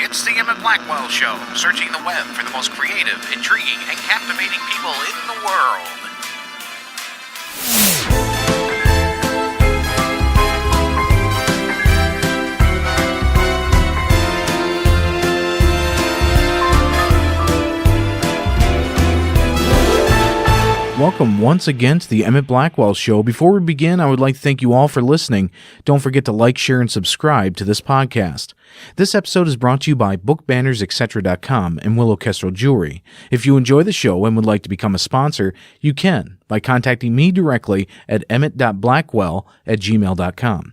It's the Emit Blackwell Show, searching the web for the most creative, intriguing, and captivating people in the world. Welcome once again to the Emit Blackwell Show. Before we begin, I would like to thank you all for listening. Don't forget to like, share, and subscribe to this podcast. This episode is brought to you by bookbanners, and Willow Kestrel Jewelry. If you enjoy the show and would like to become a sponsor, you can by contacting me directly at emit.blackwell@gmail.com.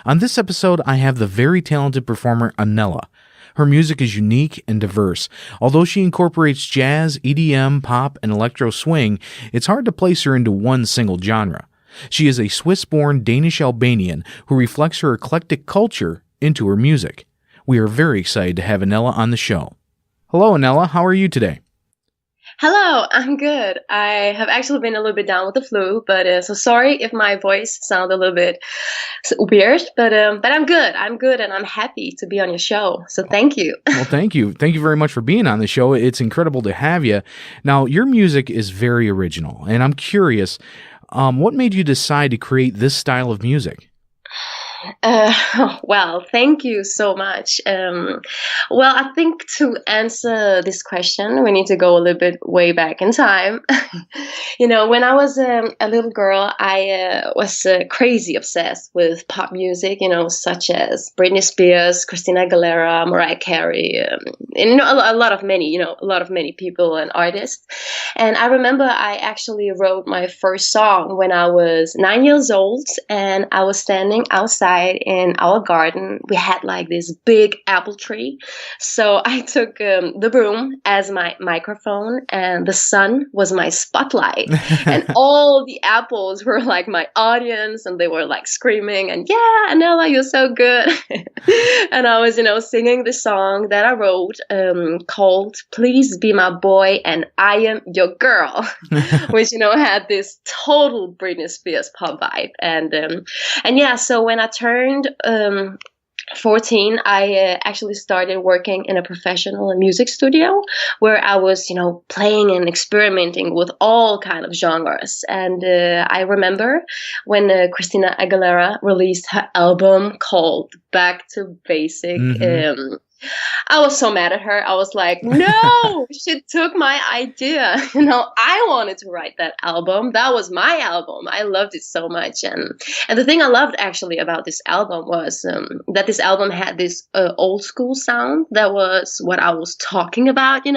On this episode, I have the very talented performer Annella. Her music is unique and diverse. Although she incorporates jazz, EDM, pop, and electro swing, it's hard to place her into one single genre. She is a Swiss-born Danish-Albanian who reflects her eclectic culture into her music. We are very excited to have Annella on the show. Hello, Annella. How are you today? Hello, I'm good. I have actually been a little bit down with the flu, but so sorry if my voice sounds a little bit weird, but I'm good. I'm good, and I'm happy to be on your show. So thank you. Well, thank you. Thank you very much for being on the show. It's incredible to have you. Now, your music is very original, and I'm curious, what made you decide to create this style of music? Well, thank you so much. Well, I think to answer this question, we need to go a little bit way back in time. When I was a little girl, I was crazy obsessed with pop music, such as Britney Spears, Christina Aguilera, Mariah Carey, and a lot of many people and artists. And I remember I actually wrote my first song when I was 9 years old, and I was standing outside in our garden. We had like this big apple tree. So I took the broom as my microphone, and the sun was my spotlight. And all the apples were like my audience, and they were like screaming, and yeah, Annella, you're so good. And I was, singing the song that I wrote called Please Be My Boy and I Am Your Girl, which, had this total Britney Spears pop vibe. And yeah, so when I turned 14, I actually started working in a professional music studio where I was, playing and experimenting with all kind of genres. And I remember when Christina Aguilera released her album called Back to Basic. I was so mad at her. I was like, no, she took my idea. I wanted to write that album. That was my album. I loved it so much. And the thing I loved actually about this album was that this album had this old school sound. That was what I was talking about, And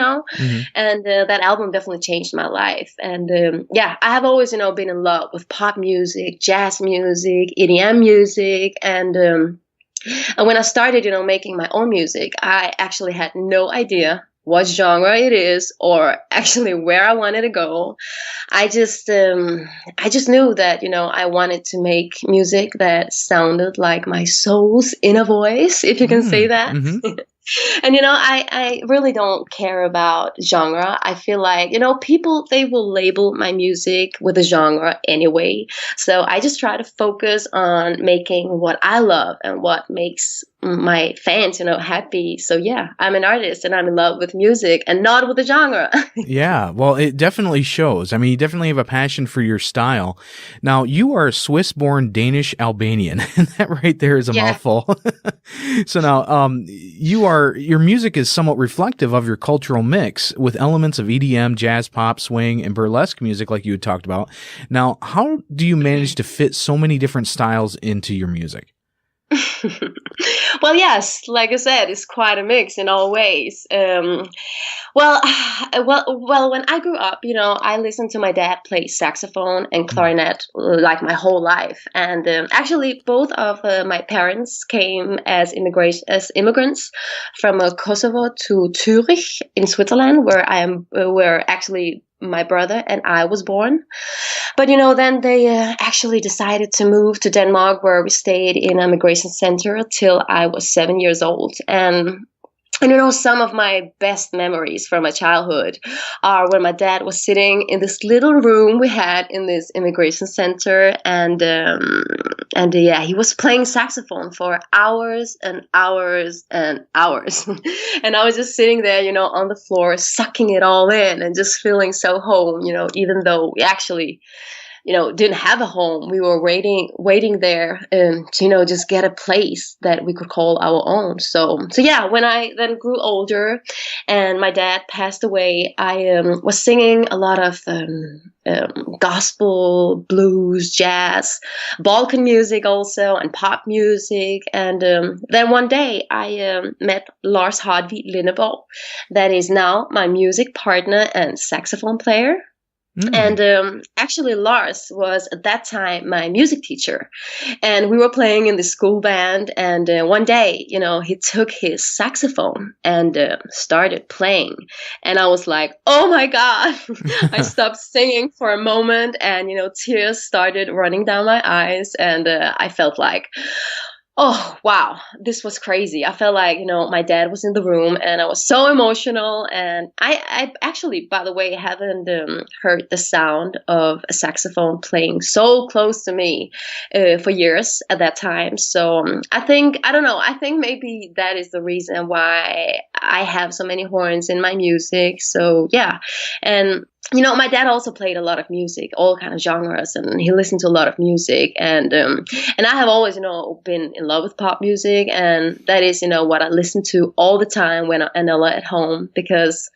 that album definitely changed my life. And I have always, been in love with pop music, jazz music, EDM music, and when I started, making my own music, I actually had no idea what genre it is or actually where I wanted to go. I just knew that, I wanted to make music that sounded like my soul's inner voice, if you can say that. And, I really don't care about genre. I feel like, people, they will label my music with a genre anyway. So I just try to focus on making what I love and what makes my fans, happy. So yeah, I'm an artist and I'm in love with music and not with the genre. Yeah, well, it definitely shows. I mean, you definitely have a passion for your style. Now, you are Swiss-born Danish-Albanian, and that right there is a mouthful. So now, your music is somewhat reflective of your cultural mix with elements of EDM, jazz, pop, swing, and burlesque music like you had talked about. Now, how do you manage to fit so many different styles into your music? Well, yes, like I said, it's quite a mix in all ways. Well, when I grew up, I listened to my dad play saxophone and clarinet like my whole life. And actually, both of my parents came as immigrants from Kosovo to Zurich in Switzerland, where actually my brother and I was born. But, then they actually decided to move to Denmark, where we stayed in a migration center till I was 7 years old. And And some of my best memories from my childhood are when my dad was sitting in this little room we had in this immigration center, and yeah, he was playing saxophone for hours and hours and hours, and I was just sitting there, on the floor, sucking it all in and just feeling so home, even though we actually didn't have a home. We were waiting there to, just get a place that we could call our own. So yeah, when I then grew older and my dad passed away, I was singing a lot of gospel, blues, jazz, Balkan music also, and pop music. And then one day I met Lars Hartvig Lindeborgh, that is now my music partner and saxophone player. And actually, Lars was at that time my music teacher, and we were playing in the school band. And one day, he took his saxophone and started playing, and I was like, "Oh my God!" I stopped singing for a moment, and tears started running down my eyes, and I felt like, oh, wow, this was crazy. I felt like, my dad was in the room, and I was so emotional. And I actually, by the way, haven't heard the sound of a saxophone playing so close to me for years at that time. So I think maybe that is the reason why I have so many horns in my music. So yeah. And my dad also played a lot of music, all kind of genres, and he listened to a lot of music. And I have always, been in love with pop music, and that is, what I listen to all the time when I'm Annella at home, because,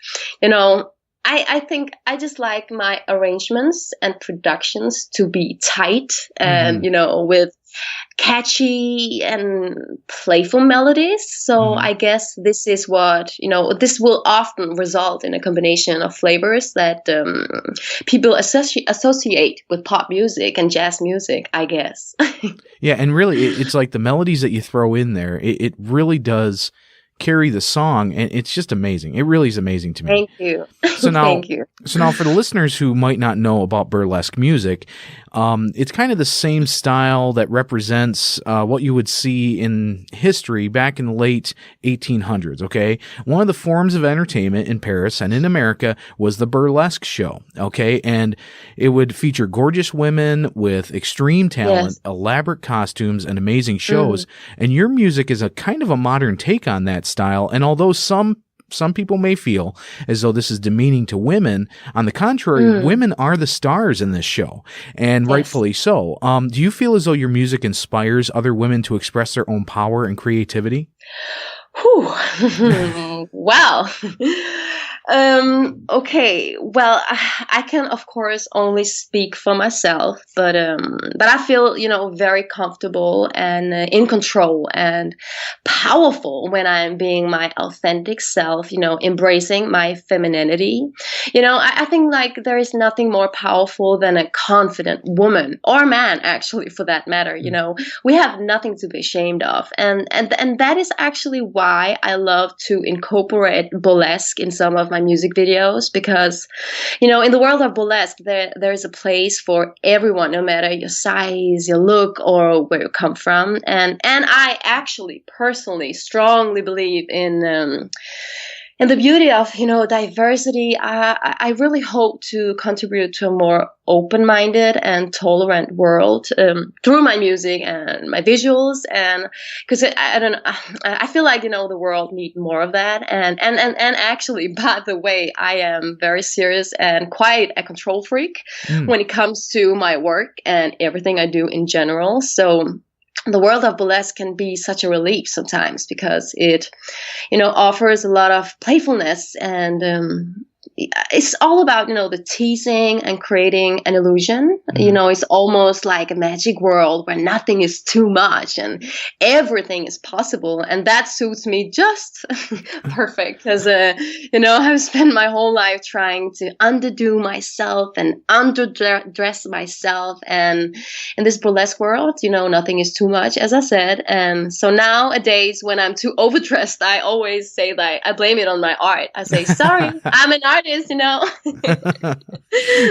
I think I just like my arrangements and productions to be tight and, with catchy and playful melodies. So I guess this is what, this will often result in a combination of flavors that people associate with pop music and jazz music, I guess. Yeah, and really, it's like the melodies that you throw in there, it really does carry the song, and it's just amazing. It really is amazing to me. Thank you. So now, Thank you. So now, for the listeners who might not know about burlesque music, it's kind of the same style that represents what you would see in history back in the late 1800s, okay? One of the forms of entertainment in Paris and in America was the burlesque show, okay? And it would feature gorgeous women with extreme talent, elaborate costumes, and amazing shows. And your music is a kind of a modern take on that style. And although some people may feel as though this is demeaning to women, on the contrary, women are the stars in this show, and rightfully so. Do you feel as though your music inspires other women to express their own power and creativity? Wow. Okay. Well, I can of course only speak for myself, but I feel, very comfortable and in control and powerful when I'm being my authentic self, embracing my femininity. I think like there is nothing more powerful than a confident woman or man, actually, for that matter. We have nothing to be ashamed of. And that is actually why I love to incorporate burlesque in some of my music videos, because in the world of burlesque there is a place for everyone, no matter your size, your look, or where you come from. And I actually personally strongly believe in the beauty of diversity. I really hope to contribute to a more open-minded and tolerant world through my music and my visuals, and because I feel like the world needs more of that. And actually, by the way, I am very serious and quite a control freak when it comes to my work and everything I do in general. So the world of burlesque can be such a relief sometimes, because it, offers a lot of playfulness, and it's all about, the teasing and creating an illusion. It's almost like a magic world where nothing is too much and everything is possible. And that suits me just perfect, because, I've spent my whole life trying to underdo myself and underdress myself. And in this burlesque world, nothing is too much, as I said. And so nowadays, when I'm too overdressed, I always say that I blame it on my art. I say, sorry, I'm an artist, you know.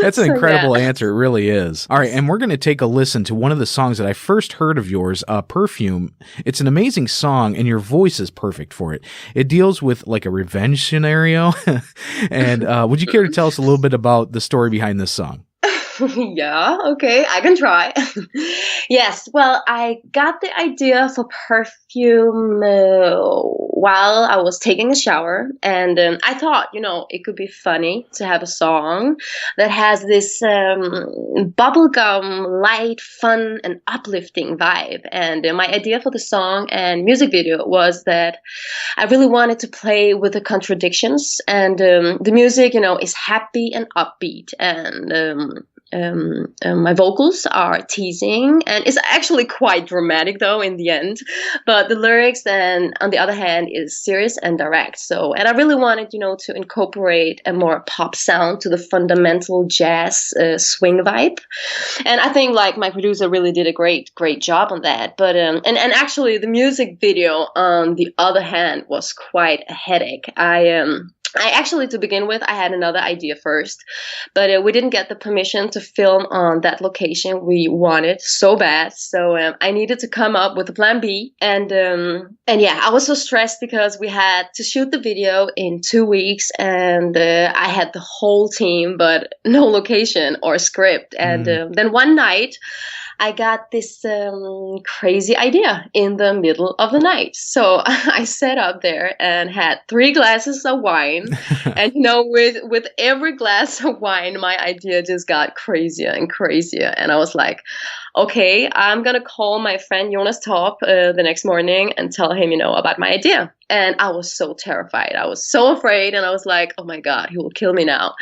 That's an incredible answer. It really is. All right. And we're going to take a listen to one of the songs that I first heard of yours, Perfume. It's an amazing song and your voice is perfect for it. It deals with like a revenge scenario. And would you care to tell us a little bit about the story behind this song? Yeah, okay, I can try. Yes, well, I got the idea for Perfume while I was taking a shower, and I thought, you know, it could be funny to have a song that has this bubblegum, light, fun, and uplifting vibe. And my idea for the song and music video was that I really wanted to play with the contradictions, and the music, you know, is happy and upbeat, and my vocals are teasing, and it's actually quite dramatic though in the end, but the lyrics then on the other hand is serious and direct. So, and I really wanted, you know, to incorporate a more pop sound to the fundamental jazz swing vibe, and I think like my producer really did a great job on that. But and actually the music video on the other hand was quite a headache. I actually, to begin with, I had another idea first, but we didn't get the permission to film on that location we wanted so bad. So I needed to come up with a plan B. And yeah, I was so stressed because we had to shoot the video in 2 weeks, and I had the whole team, but no location or script. And then one night, I got this crazy idea in the middle of the night. So I sat up there and had 3 glasses of wine. And, you know, with every glass of wine, my idea just got crazier and crazier. And I was like, okay, I'm going to call my friend Jonas Torp the next morning and tell him, you know, about my idea. And I was so terrified. I was so afraid. And I was like, oh my God, he will kill me now.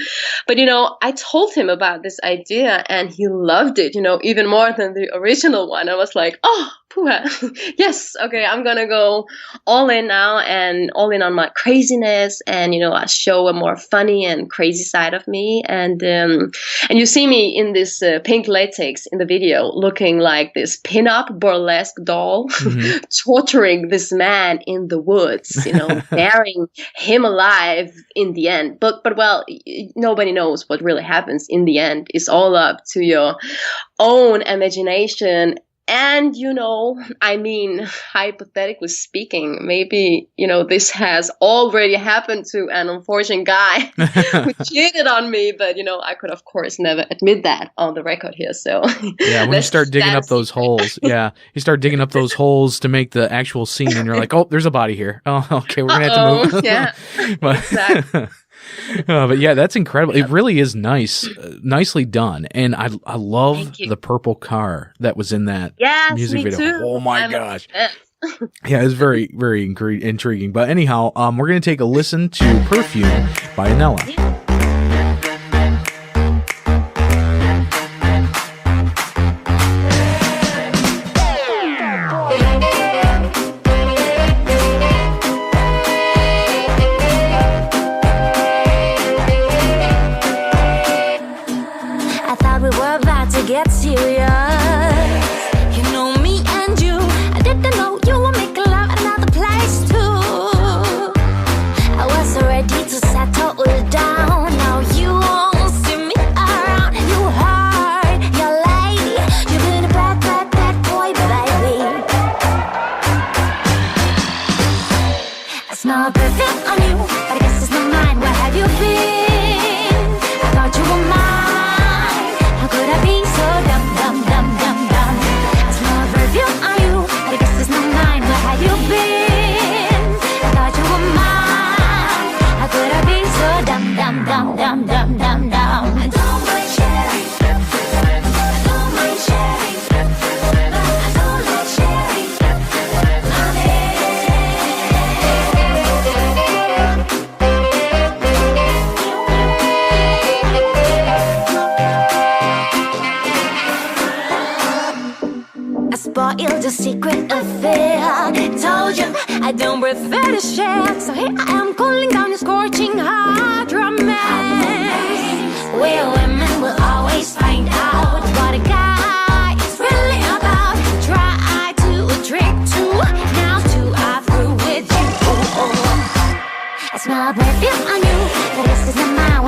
But, you know, I told him about this idea and he loved it, you know, even more than the original one. I was like, oh, yes, okay, I'm gonna go all in now and all in on my craziness, and, you know, I show a more funny and crazy side of me. And you see me in this pink latex in the video looking like this pin-up burlesque doll torturing this man in the woods, you know, burying him alive in the end. But well, nobody knows what really happens in the end. It's all up to your own imagination. And, you know, I mean, hypothetically speaking, maybe, you know, this has already happened to an unfortunate guy who cheated on me. But, you know, I could, of course, never admit that on the record here. So, yeah, when you start digging up those holes, you start digging up those holes to make the actual scene, and you're like, oh, there's a body here. Oh, okay, we're going to have to move. Yeah, exactly. But yeah, that's incredible. It really is nice, nicely done, and I love the purple car that was in that music video. Too. Oh my gosh! Yeah, it's very, very intriguing. But anyhow, we're gonna take a listen to "Perfume" by Annella. Get serious, you know me and you. I didn't know you would make love at another place too. I was ready to settle down. Now you won't see me around. You heard your lady. You've been a bad, bad, bad boy, baby. I smell perfume on you, but I guess it's not mine. Where have you been? I thought you were mine. How could I be so dumb, dumb, dumb, dumb, dumb? I smell perfume on you, but I guess it's not mine. Where have you been? I thought you were mine. How could I be so dumb, dumb, dumb, dumb, dumb, dumb, dumb? I don't mind sharing. I don't mind sharing. I don't like sharing. I spoiled the secret affair. Told you I don't prefer to share. So here I am cooling down your scorching hot romance. Where women will always find out what a guy is really about. Try to trick two, now two are through with you. I smell perfume on you, but this is not mine.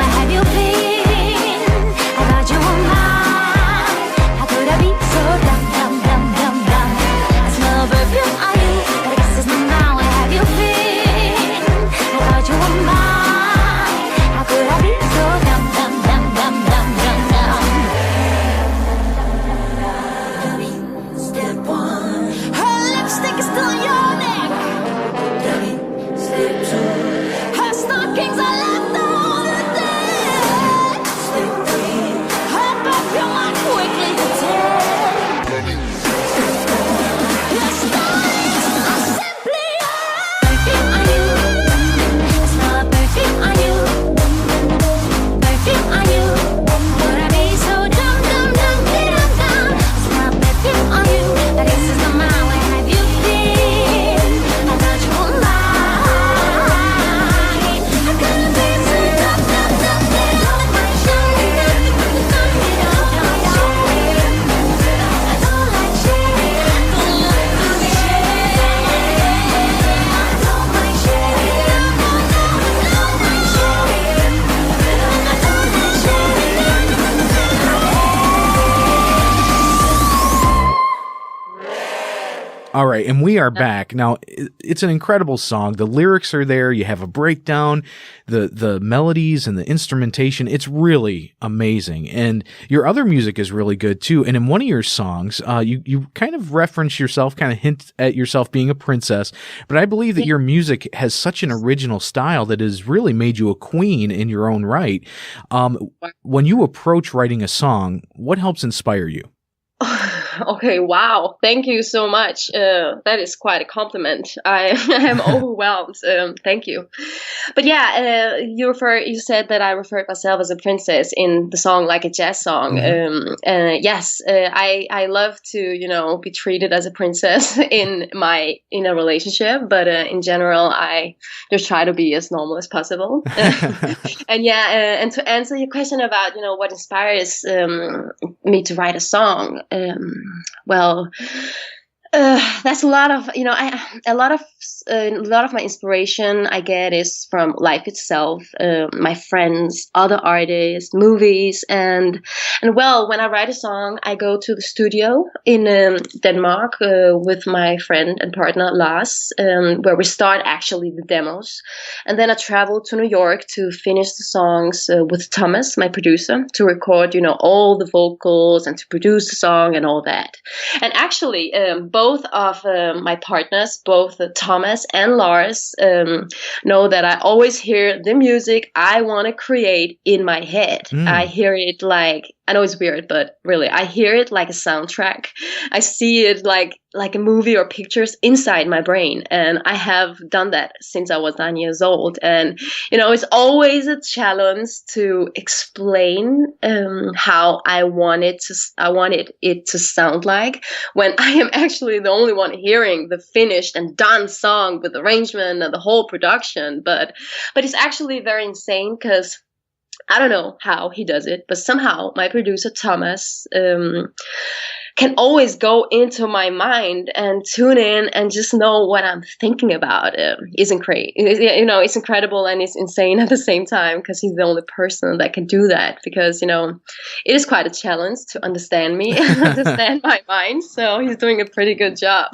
All right, and we are back. Now, it's an incredible song. The lyrics are there. You have a breakdown, the melodies and the instrumentation. It's really amazing. And your other music is really good, too. And in one of your songs, you kind of reference yourself, kind of hint at yourself being a princess. But I believe that your music has such an original style that has really made you a queen in your own right. When you approach writing a song, what helps inspire you? Okay, wow. Thank you so much. That is quite a compliment. I am overwhelmed. Thank you. But yeah, you said that I referred myself as a princess in the song Like a Jazz Song. Mm-hmm. Yes, I love to, be treated as a princess in a relationship, but in general, I just try to be as normal as possible. And yeah, and to answer your question about, what inspires me to write a song, well, that's a lot of a lot of my inspiration I get is from life itself, my friends, other artists, movies, and well, when I write a song, I go to the studio in Denmark with my friend and partner Lars, where we start actually the demos, and then I travel to New York to finish the songs with Thomas, my producer, to record all the vocals and to produce the song and all that. And actually, both of my partners, both Thomas and Lars, know that I always hear the music I want to create in my head. I hear it like, I know it's weird, but really, I hear it like a soundtrack. I see it like a movie or pictures inside my brain. And I have done that since I was 9 years old. And, it's always a challenge to explain how I wanted it to sound like when I am actually the only one hearing the finished and done song with arrangement and the whole production. But it's actually very insane because I don't know how he does it, but somehow my producer Thomas can always go into my mind and tune in and just know what I'm thinking about. It's incredible and it's insane at the same time because he's the only person that can do that because, it is quite a challenge to understand me and understand my mind. So he's doing a pretty good job.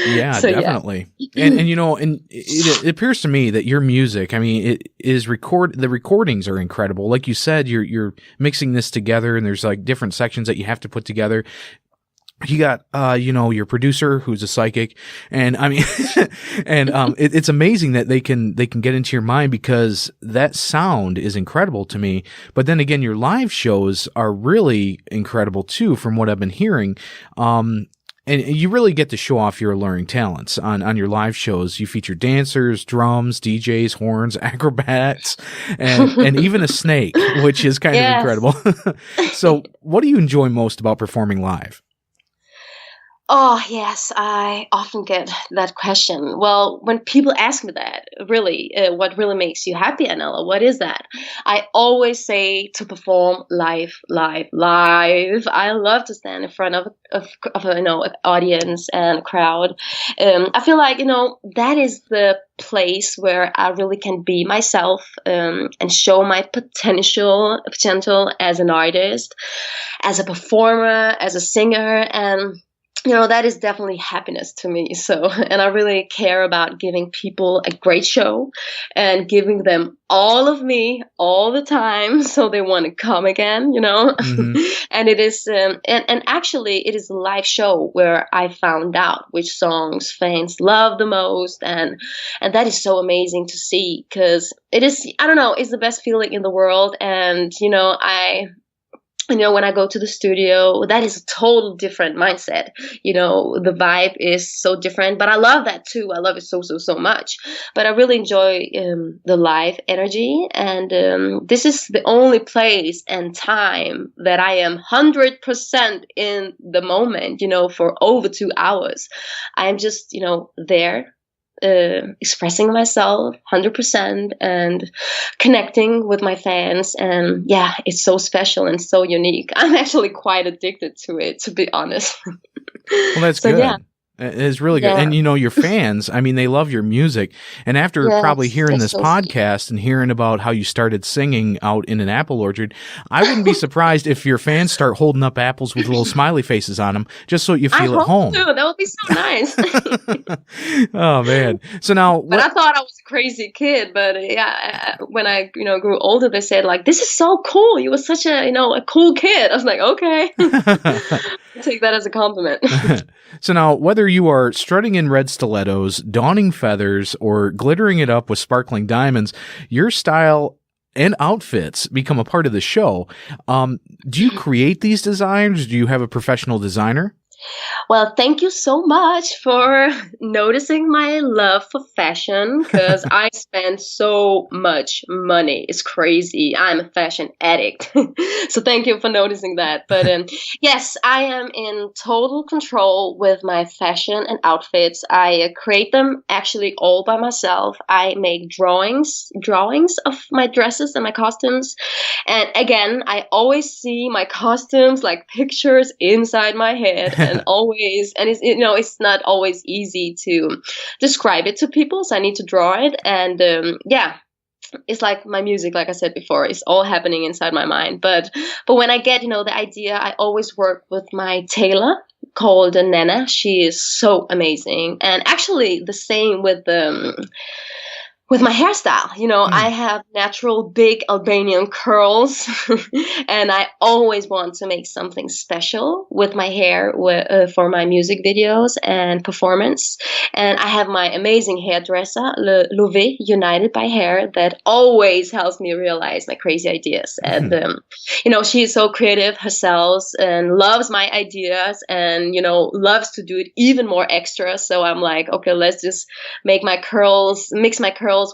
Yeah, so, definitely. Yeah. And it appears to me that your music, it is the recordings are incredible. Like you said, you're mixing this together and there's like different sections that you have to put together. You got, your producer who's a psychic, and it's amazing that they can get into your mind because that sound is incredible to me. But then again, your live shows are really incredible too, from what I've been hearing. And you really get to show off your alluring talents on your live shows. You feature dancers, drums, DJs, horns, acrobats, and even a snake, which is kind of incredible. So what do you enjoy most about performing live? Oh, yes, I often get that question. Well, when people ask me that, really, what really makes you happy, Annella? What is that? I always say to perform live. I love to stand in front of an audience and a crowd. I feel like, that is the place where I really can be myself and show my potential as an artist, as a performer, as a singer, and that is definitely happiness to me. So, and I really care about giving people a great show and giving them all of me all the time so they want to come again, Mm-hmm. And it is, and actually it is a live show where I found out which songs fans love the most. And that is so amazing to see because it is, I don't know, it's the best feeling in the world. And, when I go to the studio, that is a total different mindset. The vibe is so different, but I love that too. I love it so much. But I really enjoy the live energy. And this is the only place and time that I am 100% in the moment, for over 2 hours. I am just, there. Expressing myself 100% and connecting with my fans, and yeah, it's so special and so unique. I'm actually quite addicted to it, to be honest. Well, that's good. It's really good. And, your fans, I mean, they love your music. And after probably hearing this podcast and hearing about how you started singing out in an apple orchard, I wouldn't be surprised if your fans start holding up apples with little smiley faces on them just so you feel at home. Too. That would be so nice. Oh, man. So now... But I thought I was a crazy kid. But when I grew older, they said, like, this is so cool. You were such a cool kid. I was like, okay. I'll take that as a compliment. So now, whether you are strutting in red stilettos, donning feathers, or glittering it up with sparkling diamonds, your style and outfits become a part of the show. Do you create these designs? Do you have a professional designer? Well, thank you so much for noticing my love for fashion, because I spend so much money. It's crazy. I'm a fashion addict. So thank you for noticing that. But yes, I am in total control with my fashion and outfits. I create them actually all by myself. I make drawings of my dresses and my costumes. And again, I always see my costumes like pictures inside my head. And it's not always easy to describe it to people, so I need to draw it. And it's like my music, like I said before, it's all happening inside my mind. But when I get the idea, I always work with my tailor called Annella. She is so amazing, and actually the same with my hairstyle. I have natural big Albanian curls and I always want to make something special with my hair for my music videos and performance. And I have my amazing hairdresser, Love, United by Hair, that always helps me realize my crazy ideas. And, she is so creative herself and loves my ideas and, loves to do it even more extra. So I'm like, okay, let's just mix my curls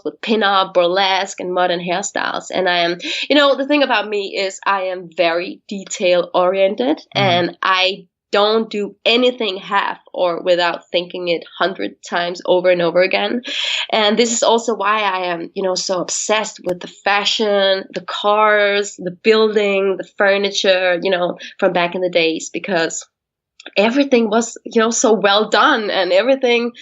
with pin-up, burlesque, and modern hairstyles. And I am, the thing about me is I am very detail-oriented, and I don't do anything half or without thinking it 100 times over and over again. And this is also why I am, so obsessed with the fashion, the cars, the building, the furniture, from back in the days, because everything was, so well done, and everything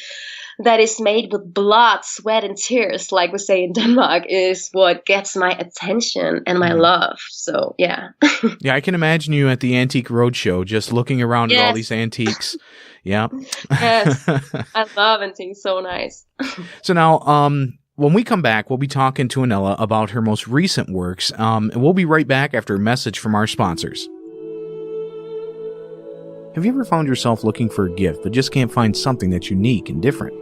that is made with blood, sweat, and tears, like we say in Denmark, is what gets my attention and my love. So, yeah. Yeah, I can imagine you at the Antique Roadshow just looking around at all these antiques. Yeah. Yes. I love antiques. So nice. So now, when we come back, we'll be talking to Annella about her most recent works, and we'll be right back after a message from our sponsors. Have you ever found yourself looking for a gift but just can't find something that's unique and different?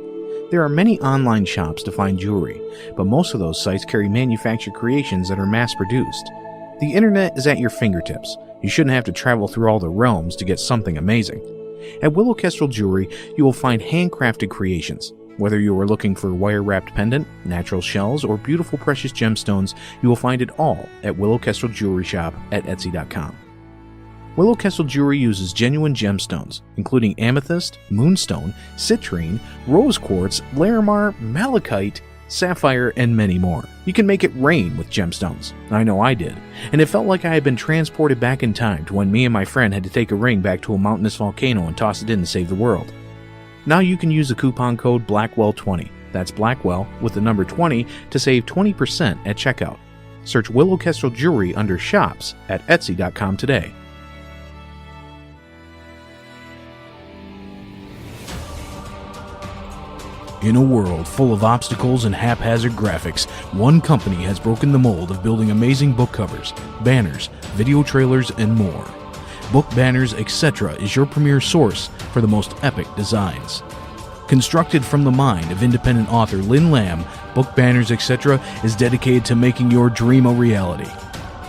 There are many online shops to find jewelry, but most of those sites carry manufactured creations that are mass-produced. The internet is at your fingertips. You shouldn't have to travel through all the realms to get something amazing. At Willow Kestrel Jewelry, you will find handcrafted creations. Whether you are looking for a wire-wrapped pendant, natural shells, or beautiful precious gemstones, you will find it all at Willow Kestrel Jewelry Shop at Etsy.com. Willow Kestrel Jewelry uses genuine gemstones, including amethyst, moonstone, citrine, rose quartz, larimar, malachite, sapphire, and many more. You can make it rain with gemstones. I know I did. And it felt like I had been transported back in time to when me and my friend had to take a ring back to a mountainous volcano and toss it in to save the world. Now you can use the coupon code Blackwell20. That's Blackwell with the number 20 to save 20% at checkout. Search Willow Kestrel Jewelry under Shops at Etsy.com today. In a world full of obstacles and haphazard graphics, one company has broken the mold of building amazing book covers, banners, video trailers, and more. Book Banners, Etc. is your premier source for the most epic designs. Constructed from the mind of independent author Lynn Lamb, Book Banners, Etc. is dedicated to making your dream a reality.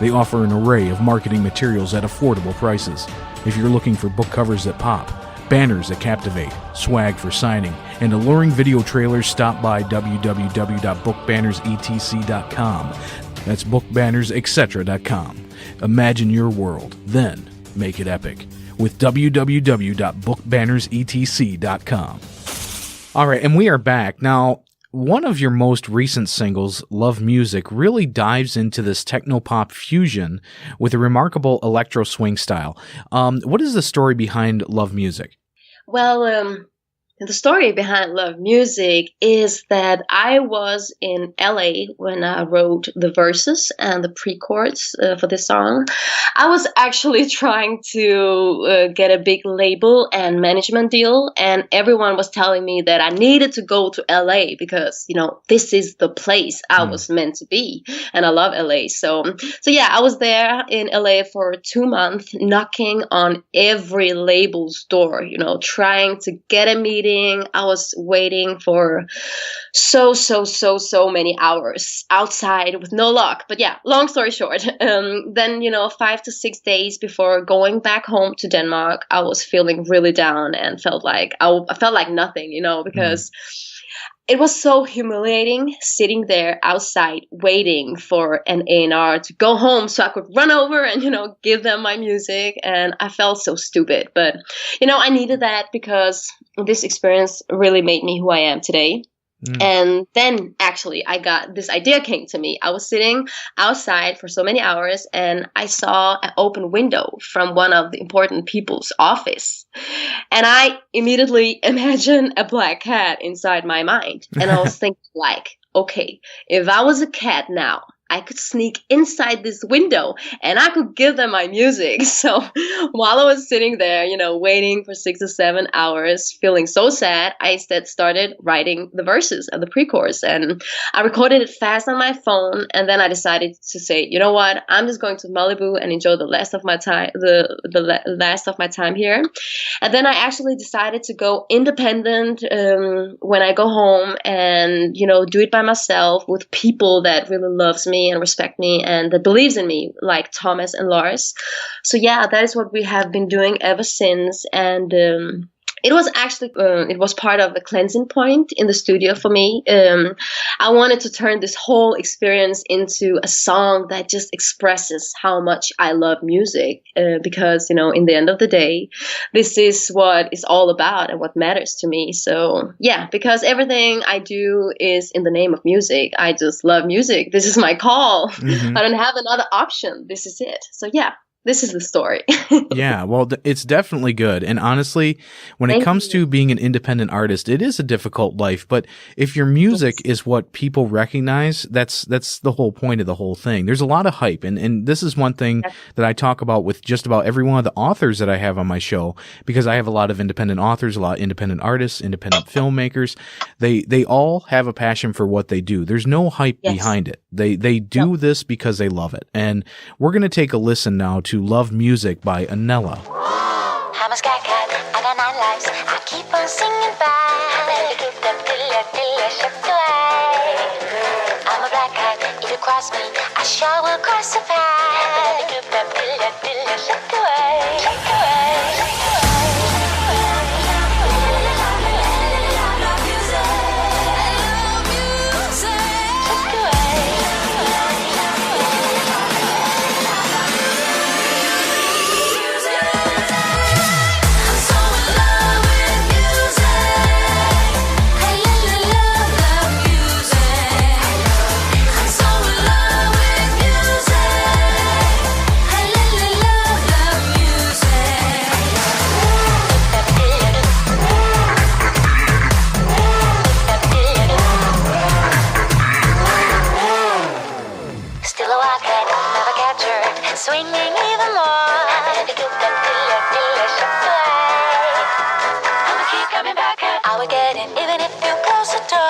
They offer an array of marketing materials at affordable prices. If you're looking for book covers that pop, banners that captivate, swag for signing, and alluring video trailers, stop by www.bookbannersetc.com. That's bookbannersetc.com. Imagine your world, then make it epic with www.bookbannersetc.com. All right, and we are back. Now, one of your most recent singles, Love Music, really dives into this techno-pop fusion with a remarkable electro swing style. What is the story behind Love Music? Well, the story behind Love Music is that I was in LA when I wrote the verses and the pre-chords for this song. I was actually trying to get a big label and management deal, and everyone was telling me that I needed to go to LA because, this is the place I was meant to be, and I love LA. So yeah, I was there in LA for 2 months, knocking on every label's door, trying to get a meeting. I was waiting for so many hours outside with no luck. But yeah, long story short, then 5 to 6 days before going back home to Denmark, I was feeling really down and felt like I felt like nothing, because it was so humiliating sitting there outside waiting for an A&R to go home so I could run over and, give them my music. And I felt so stupid. But, I needed that because this experience really made me who I am today. And then actually this idea came to me. I was sitting outside for so many hours and I saw an open window from one of the important people's office. And I immediately imagined a black cat inside my mind. And I was thinking okay, if I was a cat now, I could sneak inside this window and I could give them my music. So while I was sitting there, waiting for 6 to 7 hours, feeling so sad, I instead started writing the verses and the pre-chorus, and I recorded it fast on my phone. And then I decided to say, you know what, I'm just going to Malibu and enjoy the last of my time, the last of my time here. And then I actually decided to go independent when I go home and, do it by myself with people that really loves me and respect me and that believes in me, like Thomas and Lars. So yeah, that is what we have been doing ever since. And it was actually it was part of the cleansing point in the studio for me. I wanted to turn this whole experience into a song that just expresses how much I love music, because in the end of the day, this is what it's all about and what matters to me. So yeah, because everything I do is in the name of music. I just love music. This is my call. I don't have another option. This is it. So yeah. This is the story. Yeah, well, it's definitely good. And honestly, when it comes to being an independent artist, it is a difficult life. But if your music is what people recognize, that's the whole point of the whole thing. There's a lot of hype. And this is one thing that I talk about with just about every one of the authors that I have on my show, because I have a lot of independent authors, a lot of independent artists, independent filmmakers. They all have a passion for what they do. There's no hype behind it. They do this because they love it. And we're going to take a listen now to Love Music by Annella. I'm a sky cat, I got 9 lives. I keep on singing I'm a black cat, if you cross me, I sure will cross the path. Swinging even more. I'ma keep coming back. I will get in even if you close the door.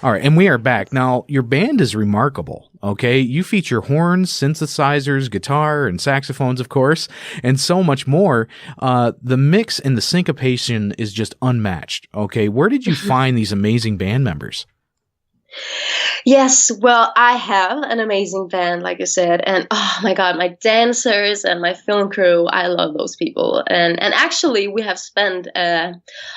All right, and we are back. Now, your band is remarkable, okay? You feature horns, synthesizers, guitar, and saxophones, of course, and so much more. The mix and the syncopation is just unmatched, okay? Where did you find these amazing band members? Yes, well, I have an amazing band, like I said, and oh my God, my dancers and my film crew, I love those people. And actually, we have spent a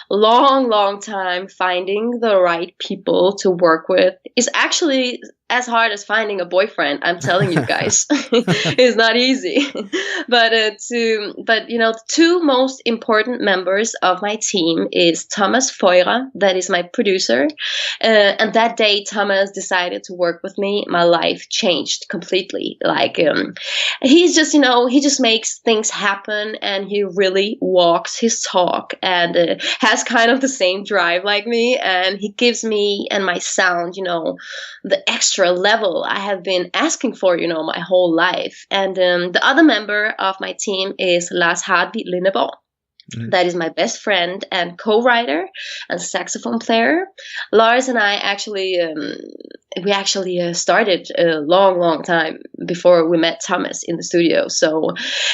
long time finding the right people to work with. It's actually as hard as finding a boyfriend. I'm telling you guys, it's not easy. But the two most important members of my team is Thomas Feurer, that is my producer, and that day Thomas decided to work with me, my life changed completely. Like he's just he just makes things happen, and he really walks his talk, and has kind of the same drive like me, and he gives me and my sound the extra level I have been asking for my whole life. And the other member of my team is Lars Hartvig Lindeborgh. That is my best friend and co-writer and saxophone player. Lars and I actually started a long time before we met Thomas in the studio. So,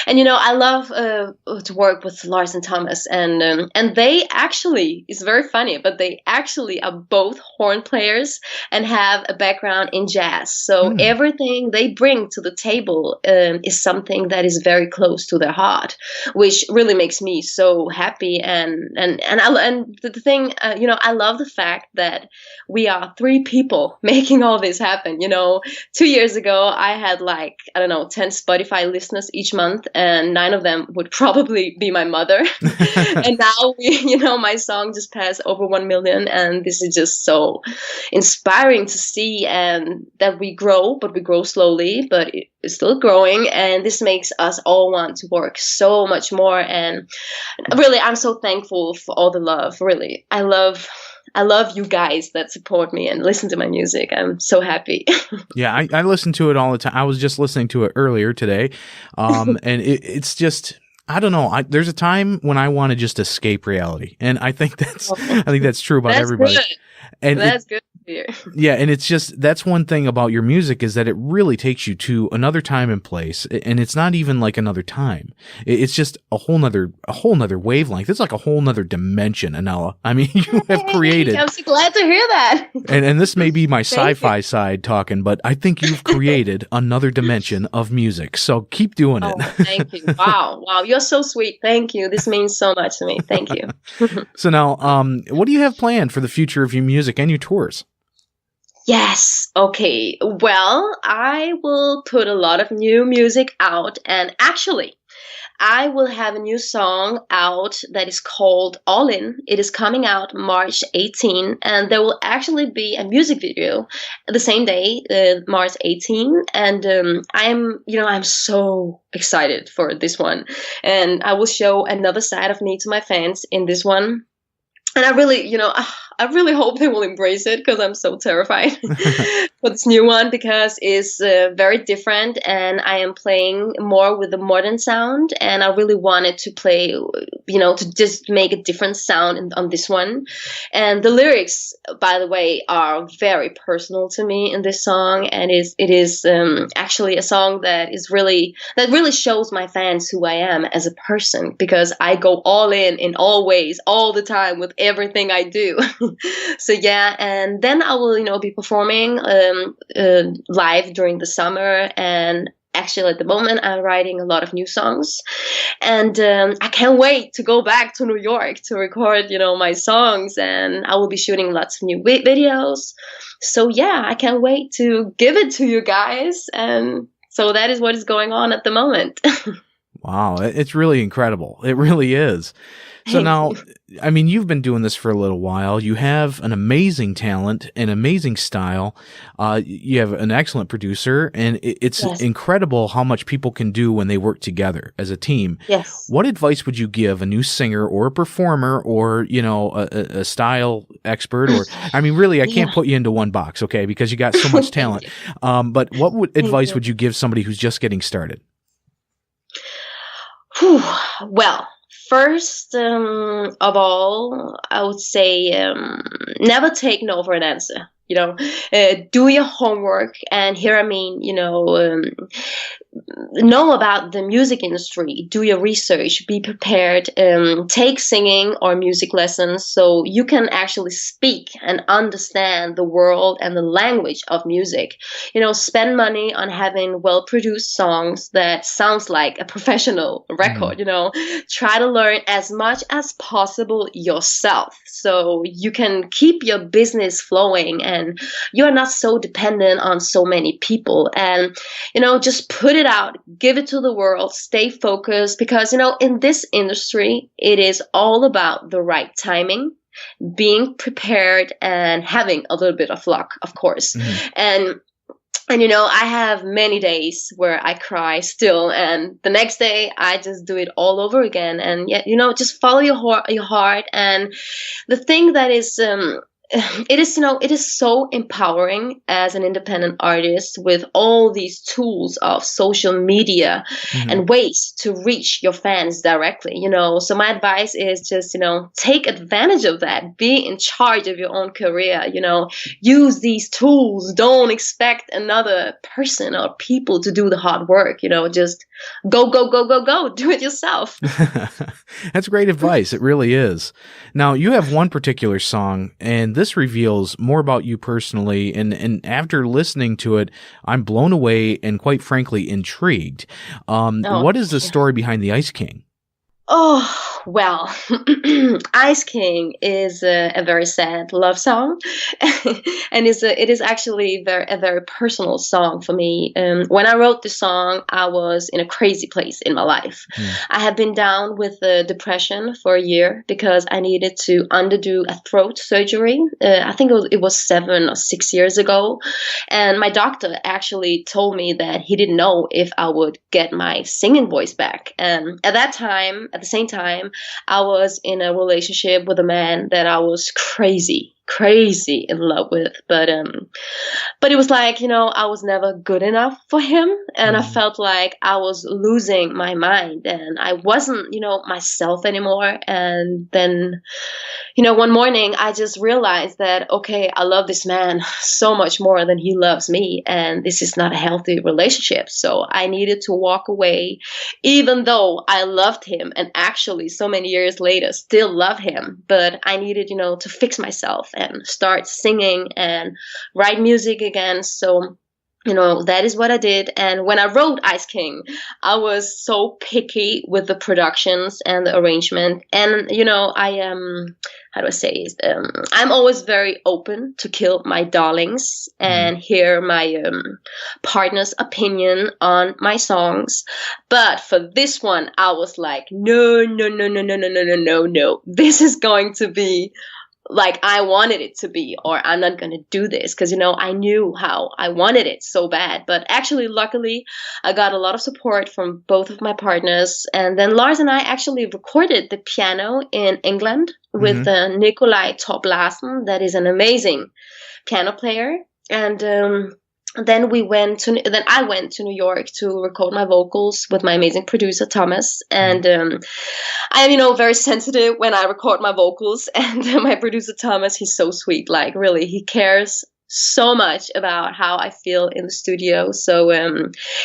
and I love to work with Lars and Thomas, and they actually, it's very funny, but they actually are both horn players and have a background in jazz. So everything they bring to the table is something that is very close to their heart, which really makes me so happy. And the thing, I love the fact that we are three people making all this happen. 2 years ago, I had 10 Spotify listeners each month, and 9 of them would probably be my mother. And now my song just passed over 1 million, and this is just so inspiring to see, and that we grow, but we grow slowly, but it's still growing, and this makes us all want to work so much more. And really, I'm so thankful for all the love. Really, I love you guys that support me and listen to my music. I'm so happy. Yeah, I listen to it all the time. I was just listening to it earlier today, and it's just, I don't know. There's a time when I want to just escape reality, and I think that's true about everybody. Good. And that's good. Yeah, and it's just, that's one thing about your music, is that it really takes you to another time and place, and it's not even like another time. It's just a whole nother wavelength. It's like a whole nother dimension, Annella. I mean, you have created. I'm so glad to hear that. And this may be my sci-fi side talking, but I think you've created another dimension of music. So keep doing it. Oh, thank you. Wow, you're so sweet. Thank you. This means so much to me. Thank you. So now, what do you have planned for the future of your music and your tours? Yes. Okay. Well, I will put a lot of new music out, and actually, I will have a new song out that is called All In. It is coming out March 18, and there will actually be a music video the same day, March 18. And I'm so excited for this one, and I will show another side of me to my fans in this one. And I really hope they will embrace it, because I'm so terrified for this new one, because it's very different, and I am playing more with the modern sound, and I really wanted to play, to just make a different sound on this one. And the lyrics, by the way, are very personal to me in this song, and it is actually a song that really shows my fans who I am as a person, because I go all in all ways, all the time, with everything I do. So yeah, and then I will be performing live during the summer, and actually at the moment I'm writing a lot of new songs, and I can't wait to go back to New York to record my songs, and I will be shooting lots of new videos. So yeah, I can't wait to give it to you guys, and so that is what is going on at the moment. Wow, it's really incredible. It really is. So now, I mean, you've been doing this for a little while. You have an amazing talent, an amazing style. You have an excellent producer, and it's incredible how much people can do when they work together as a team. Yes. What advice would you give a new singer or a performer, or, a style expert? Or, I mean, really, I can't put you into one box, okay, because you got so much talent. But what advice would you give somebody who's just getting started? Well, first of all, I would say never take no for an answer. Do your homework. And here, I mean, know about the music industry, do your research, be prepared, take singing or music lessons so you can actually speak and understand the world and the language of music. Spend money on having well-produced songs that sounds like a professional record. Try to learn as much as possible yourself so you can keep your business flowing and you're not so dependent on so many people. And just put it out, give it to the world, stay focused, because in this industry it is all about the right timing, being prepared, and having a little bit of luck, of course. And I have many days where I cry still, and the next day I just do it all over again. And yet, just follow your heart. And the thing that is it is so empowering as an independent artist with all these tools of social media and ways to reach your fans directly, So my advice is just, take advantage of that. Be in charge of your own career, use these tools. Don't expect another person or people to do the hard work, just go, do it yourself. That's great advice. It really is. Now, you have one particular song, and this reveals more about you personally, and after listening to it, I'm blown away and quite frankly intrigued. What is the story behind the Ice King? Oh, well, Ice King is a very sad love song, and it is actually a very personal song for me. When I wrote the song, I was in a crazy place in my life. I had been down with depression for a year because I needed to undergo a throat surgery. I think it was 7 or 6 years ago, and my doctor actually told me that he didn't know if I would get my singing voice back. And at the same time, I was in a relationship with a man that I was crazy in love with, but it was like, I was never good enough for him, and I felt like I was losing my mind and I wasn't, myself anymore. And then, one morning I just realized that, okay, I love this man so much more than he loves me, and this is not a healthy relationship. So I needed to walk away, even though I loved him and actually so many years later still love him. But I needed, to fix myself and start singing and write music again. So, that is what I did. And when I wrote Ice King, I was so picky with the productions and the arrangement. And, I am, how do I say it? I'm always very open to kill my darlings and hear my partner's opinion on my songs. But for this one, I was like, no. This is going to be like I wanted it to be, or I'm not going to do this, because, I knew how I wanted it so bad. But actually, luckily, I got a lot of support from both of my partners. And then Lars and I actually recorded the piano in England with Nikolai Torp Larsen, that is an amazing piano player. And then I went to New York to record my vocals with my amazing producer Thomas. And I am very sensitive when I record my vocals, and my producer Thomas, he's so sweet. Like, really, he cares so much about how I feel in the studio. So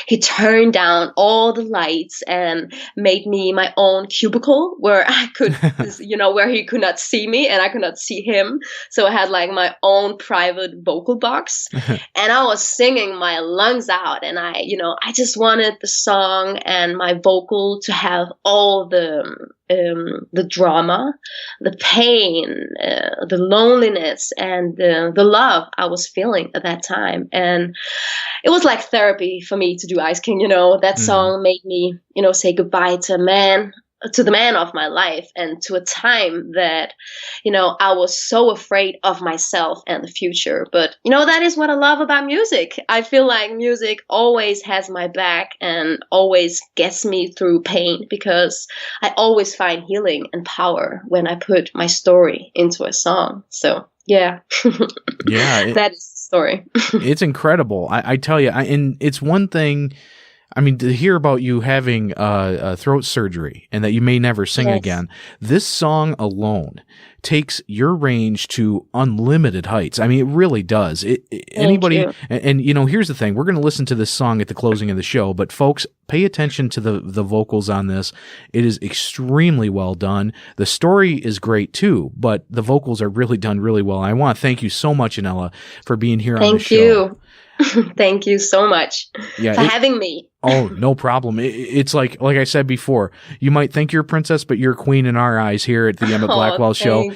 he turned down all the lights and made me my own cubicle where I could, where he could not see me and I could not see him. So I had like my own private vocal box, and I was singing my lungs out. And I just wanted the song and my vocal to have all the drama, the pain, the loneliness, and the love I was feeling at that time. And it was like therapy for me to do Ice King. That song made me, say goodbye to the man of my life, and to a time that, I was so afraid of myself and the future. But, that is what I love about music. I feel like music always has my back and always gets me through pain, because I always find healing and power when I put my story into a song. So, yeah. Yeah. That is the story. It's incredible. I tell you, and it's one thing. I mean, to hear about you having throat surgery and that you may never sing again, this song alone takes your range to unlimited heights. I mean, it really does. Anybody, and you know, here's the thing: we're going to listen to this song at the closing of the show, but folks, pay attention to the vocals on this. It is extremely well done. The story is great too, but the vocals are really done really well. I want to thank you so much, Annella, for being here on the show. Thank you. Thank you so much for having me. Oh, no problem. It's like I said before, you might think you're a princess, but you're a queen in our eyes here at the Emit Blackwell show.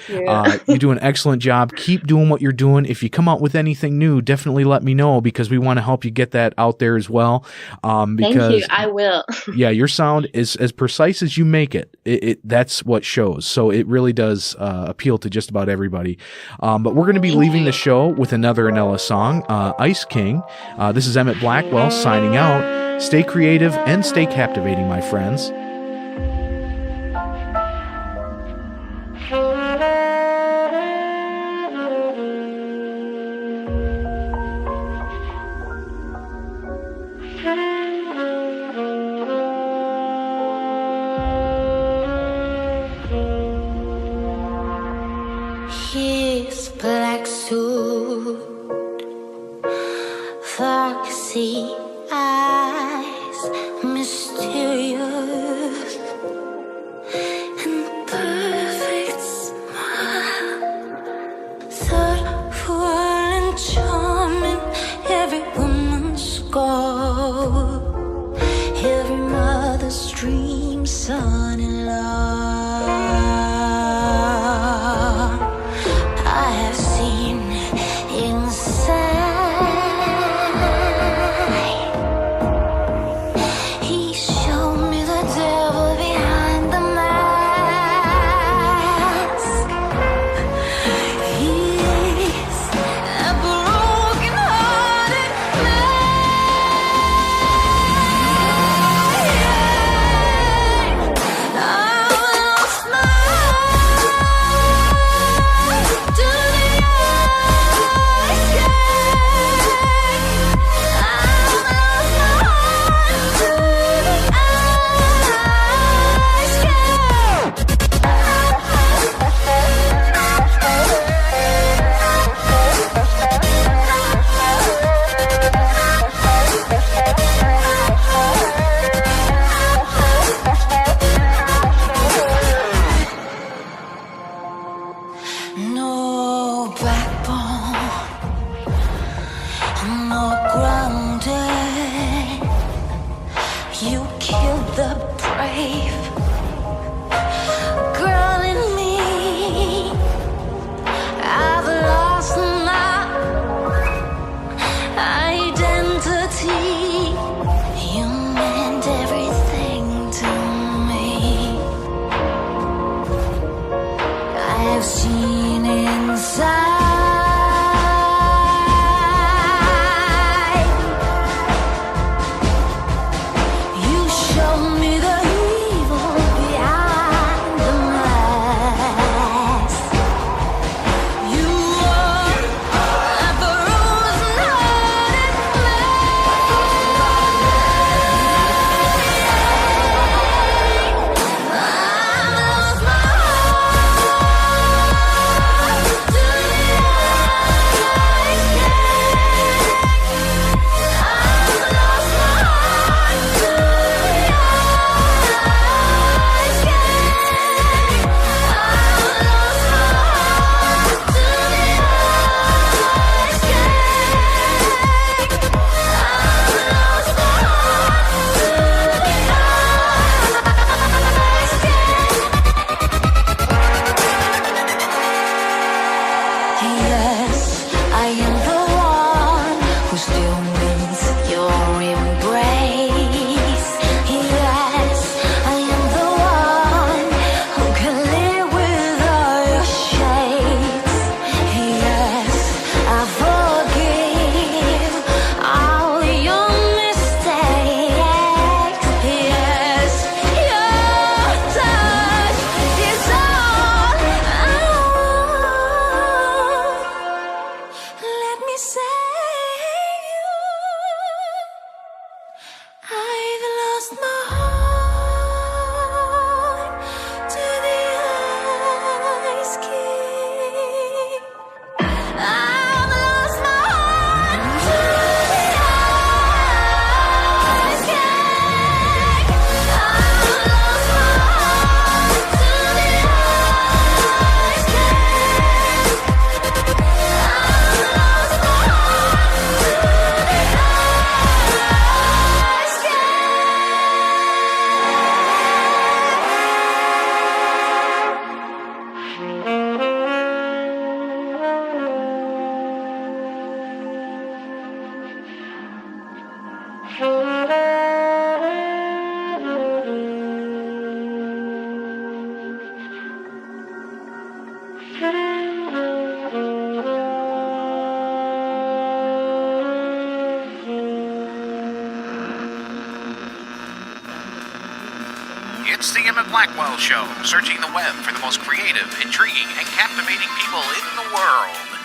You do an excellent job. Keep doing what you're doing. If you come out with anything new, definitely let me know, because we want to help you get that out there as well. Because, thank you. I will. Yeah, your sound is as precise as you make it. That's what shows. So it really does appeal to just about everybody. But we're going to be leaving the show with another Annella song, Ice King. This is Emit Blackwell signing out. Stay creative and stay captivating, my friends. His black suit, foxy eyes, mysterious. It's the Emit Blackwell Show, searching the web for the most creative, intriguing, and captivating people in the world.